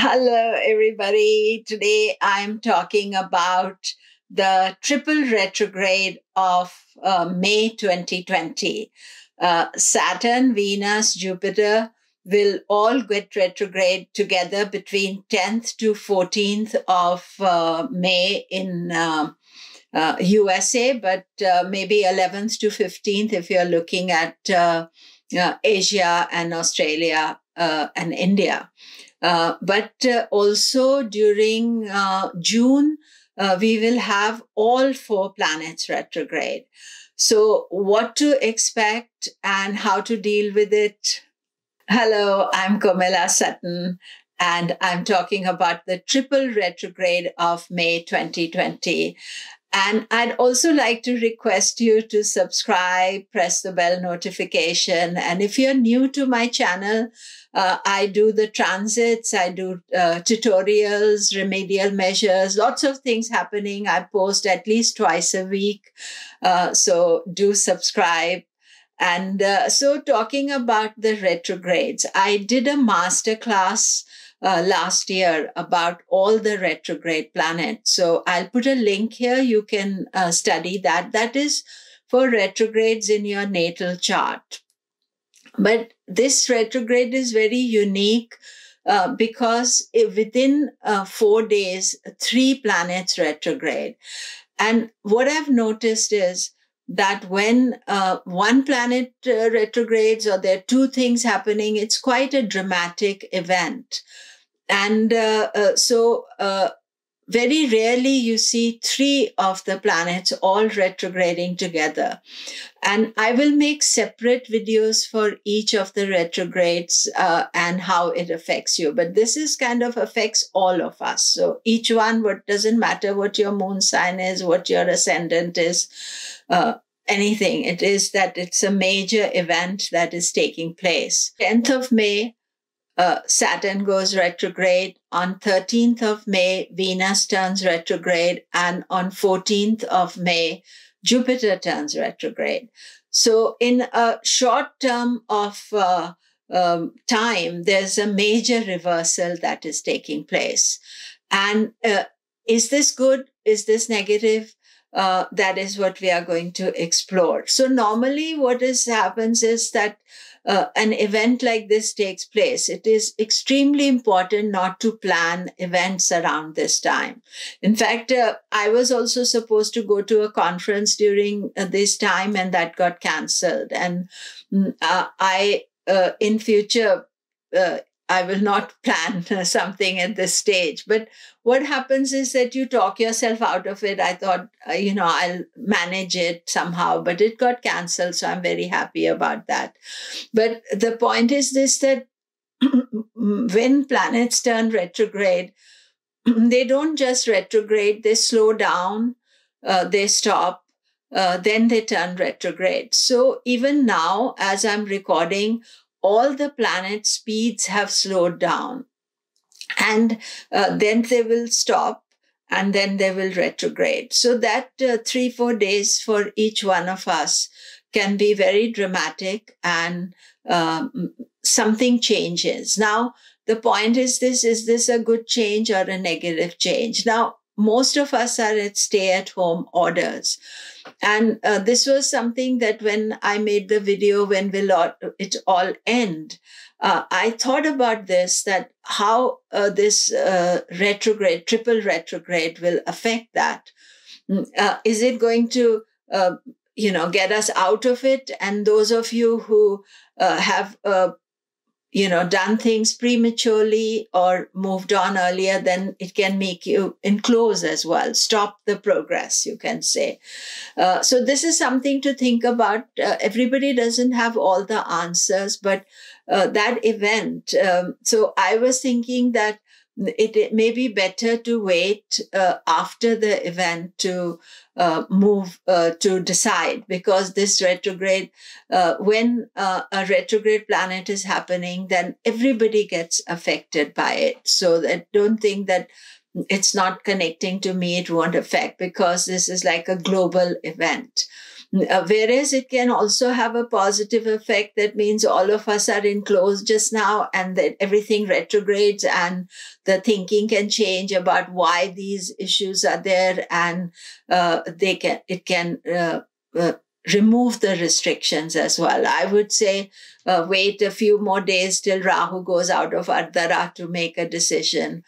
Hello, everybody. Today I'm talking about the triple retrograde of May 2020. Saturn, Venus, Jupiter will all get retrograde together between 10th to 14th of May in USA, but maybe 11th to 15th if you're looking at Asia and Australia and India. But also during June, we will have all 4 planets retrograde. So what to expect and how to deal with it? Hello, I'm Komilla Sutton, and I'm talking about the triple retrograde of May 2020. And I'd also like to request you to subscribe, press the bell notification. And if you're new to my channel, I do the transits, I do tutorials, remedial measures, lots of things happening. I post at least twice a week. So do subscribe. And so talking about the retrogrades, I did a master class last year about all the retrograde planets. So I'll put a link here. You can study that. That is for retrogrades in your natal chart. But this retrograde is very unique because within 4 days, 3 planets retrograde. And what I've noticed is that when one planet retrogrades or there are 2 things happening, it's quite a dramatic event. And so very rarely you see 3 of the planets all retrograding together. And I will make separate videos for each of the retrogrades and how it affects you. But this is kind of affects all of us. So each one, what doesn't matter what your moon sign is, what your ascendant is, anything. It is that it's a major event that is taking place. 10th of May, Saturn goes retrograde. On 13th of May, Venus turns retrograde. And on 14th of May, Jupiter turns retrograde. So in a short term of time, there's a major reversal that is taking place. And is this good? Is this negative? That is what we are going to explore. So normally what happens is that an event like this takes place. It is extremely important not to plan events around this time. In fact, I was also supposed to go to a conference during this time and that got cancelled. And in future, I will not plan something at this stage. But what happens is that you talk yourself out of it. I thought, I'll manage it somehow, but it got cancelled. So I'm very happy about that. But the point is this, that when planets turn retrograde, they don't just retrograde, they slow down, they stop, then they turn retrograde. So even now, as I'm recording, all the planet speeds have slowed down. And then they will stop and then they will retrograde. So that 3-4 days for each one of us can be very dramatic and something changes. Now, the point is this a good change or a negative change? Now, most of us are at stay-at-home orders. And this was something that when I made the video, when will it all end, I thought about this, that how this retrograde, triple retrograde will affect that. Is it going to, get us out of it? And those of you who have done things prematurely or moved on earlier, then it can make you enclose as well, stop the progress, you can say. So this is something to think about. Everybody doesn't have all the answers, but that event, so I was thinking that it may be better to wait after the event to move to decide, because this retrograde, when a retrograde planet is happening, then everybody gets affected by it. So that don't think that it's not connecting to me, it won't affect, because this is like a global event. Whereas it can also have a positive effect. That means all of us are enclosed just now, and that everything retrogrades, and the thinking can change about why these issues are there, and it can remove the restrictions as well. I would say wait a few more days till Rahu goes out of Ardhara to make a decision.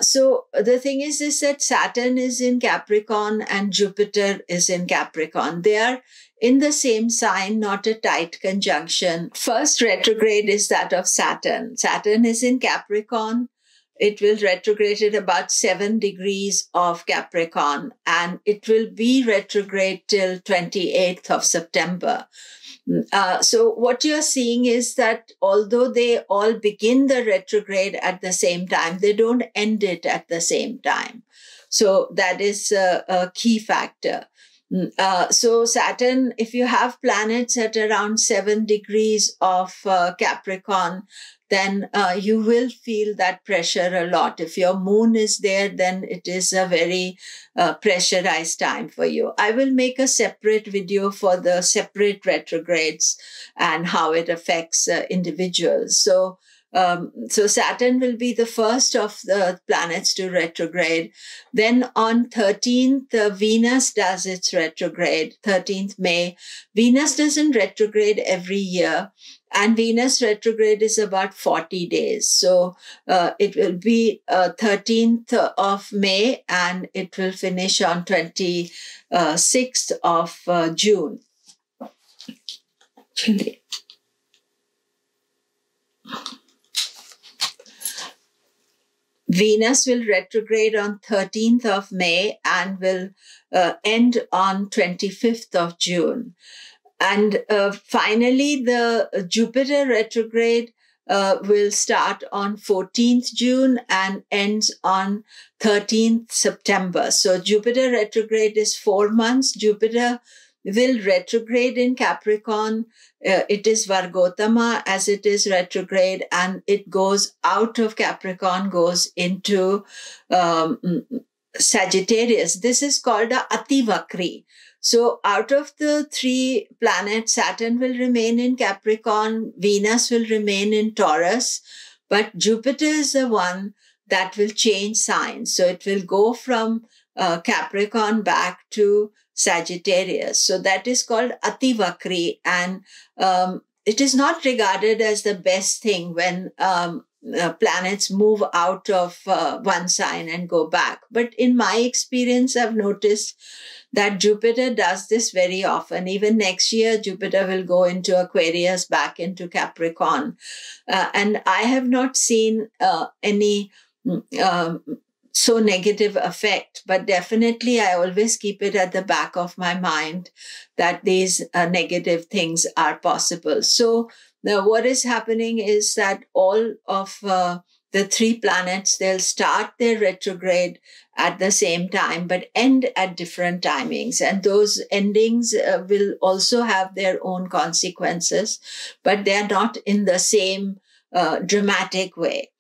So the thing is that Saturn is in Capricorn and Jupiter is in Capricorn. They are in the same sign, not a tight conjunction. First retrograde is that of Saturn. Saturn is in Capricorn. It will retrograde at about 7 degrees of Capricorn, and it will be retrograde till 28th of September. So what you're seeing is that although they all begin the retrograde at the same time, they don't end it at the same time. So that is a key factor. So Saturn, if you have planets at around 7 degrees of Capricorn, then you will feel that pressure a lot. If your moon is there, then it is a very pressurized time for you. I will make a separate video for the separate retrogrades and how it affects individuals. So Saturn will be the first of the planets to retrograde. Then on 13th, Venus does its retrograde, 13th May. Venus doesn't retrograde every year, and Venus retrograde is about 40 days. So it will be 13th of May, and it will finish on 26th of June. Actually, Venus will retrograde on 13th of May and will end on 25th of June. And finally, the Jupiter retrograde will start on 14th June and ends on 13th September. So Jupiter retrograde is 4 months. Jupiter will retrograde in Capricorn. It is Vargotama as it is retrograde, and it goes out of Capricorn, goes into Sagittarius. This is called a Ati Vakri. So out of the 3 planets, Saturn will remain in Capricorn, Venus will remain in Taurus, but Jupiter is the one that will change signs. So it will go from Capricorn back to Sagittarius. So that is called Ati Vakri, and it is not regarded as the best thing when planets move out of one sign and go back. But in my experience, I've noticed that Jupiter does this very often. Even next year, Jupiter will go into Aquarius, back into Capricorn. And I have not seen any so negative effect, but definitely I always keep it at the back of my mind that these negative things are possible. So now what is happening is that all of the 3 planets, they'll start their retrograde at the same time, but end at different timings. And those endings will also have their own consequences, but they're not in the same dramatic way.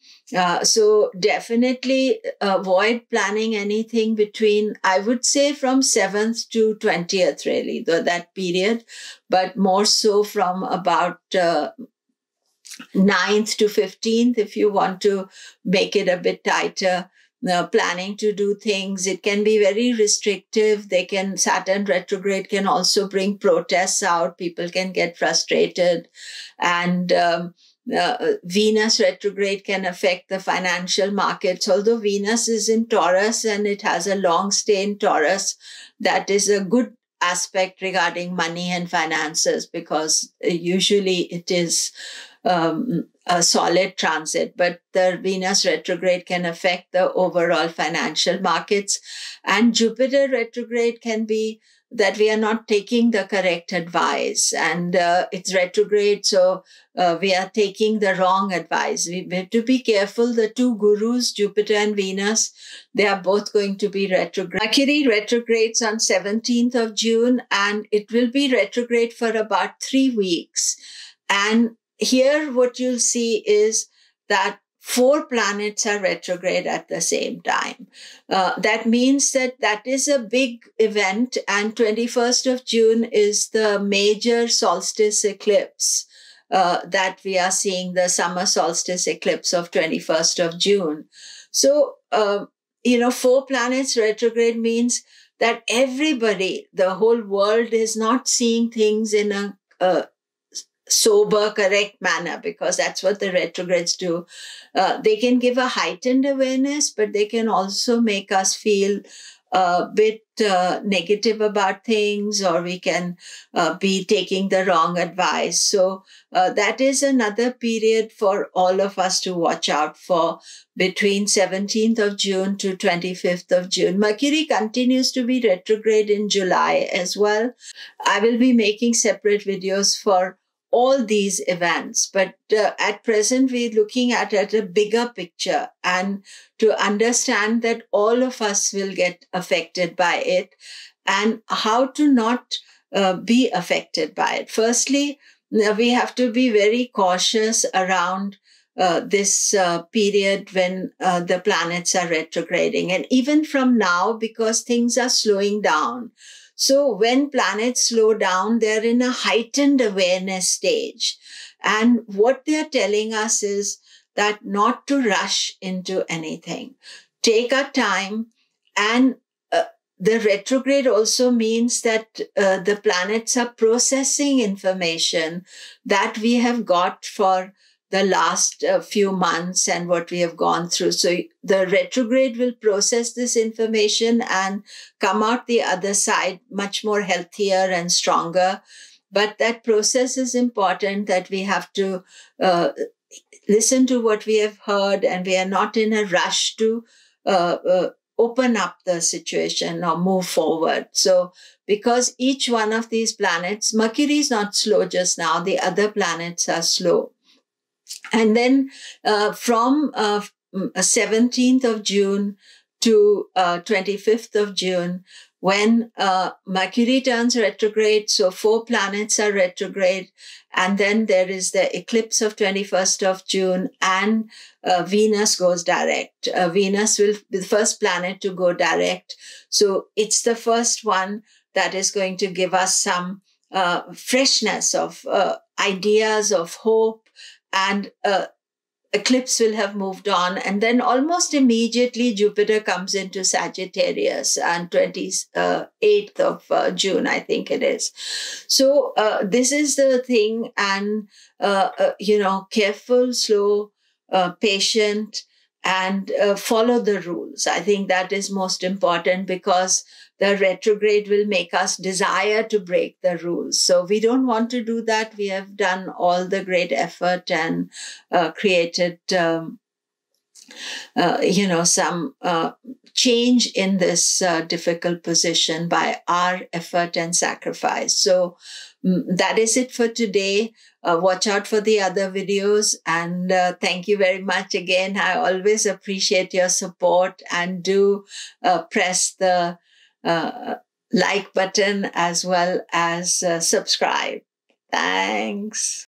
So definitely avoid planning anything between, I would say, from 7th to 20th, really, though that period, but more so from about 9th to 15th, if you want to make it a bit tighter. Planning to do things, it can be very restrictive. Saturn retrograde can also bring protests out. People can get frustrated, and Venus retrograde can affect the financial markets. Although Venus is in Taurus and it has a long stay in Taurus, that is a good aspect regarding money and finances, because usually it is a solid transit, but the Venus retrograde can affect the overall financial markets. And Jupiter retrograde can be that we are not taking the correct advice, and it's retrograde, so we are taking the wrong advice. We have to be careful. The 2 gurus, Jupiter and Venus, they are both going to be retrograde. Mercury retrogrades on 17th of June, and it will be retrograde for about 3 weeks. And here what you'll see is that 4 planets are retrograde at the same time. That means that is a big event, and 21st of June is the major solstice eclipse that we are seeing, the summer solstice eclipse of 21st of June. So, 4 planets retrograde means that everybody, the whole world, is not seeing things in a sober, correct manner, because that's what the retrogrades do. They can give a heightened awareness, but they can also make us feel a bit negative about things, or we can be taking the wrong advice. So that is another period for all of us to watch out for between 17th of June to 25th of June. Mercury continues to be retrograde in July as well. I will be making separate videos for all these events, but at present we're looking at a bigger picture, and to understand that all of us will get affected by it and how to not be affected by it. Firstly, we have to be very cautious around this period when the planets are retrograding, and even from now, because things are slowing down. So when planets slow down, they're in a heightened awareness stage. And what they're telling us is that not to rush into anything. Take our time. And the retrograde also means that the planets are processing information that we have got for the last few months and what we have gone through. So the retrograde will process this information and come out the other side much more healthier and stronger. But that process is important, that we have to listen to what we have heard, and we are not in a rush to open up the situation or move forward. So because each one of these planets, Mercury is not slow just now, the other planets are slow. And then from 17th of June to 25th of June, when Mercury turns retrograde, so 4 planets are retrograde, and then there is the eclipse of 21st of June, and Venus goes direct. Venus will be the first planet to go direct. So it's the first one that is going to give us some freshness of ideas, of hope, and eclipse will have moved on. And then almost immediately Jupiter comes into Sagittarius on 28th of June, I think it is. So this is the thing. And, careful, slow, patient, and follow the rules. I think that is most important, because the retrograde will make us desire to break the rules. So we don't want to do that. We have done all the great effort and created, some change in this difficult position by our effort and sacrifice. So that is it for today. Watch out for the other videos, and thank you very much again. I always appreciate your support, and do press the like button as well as subscribe. Thanks.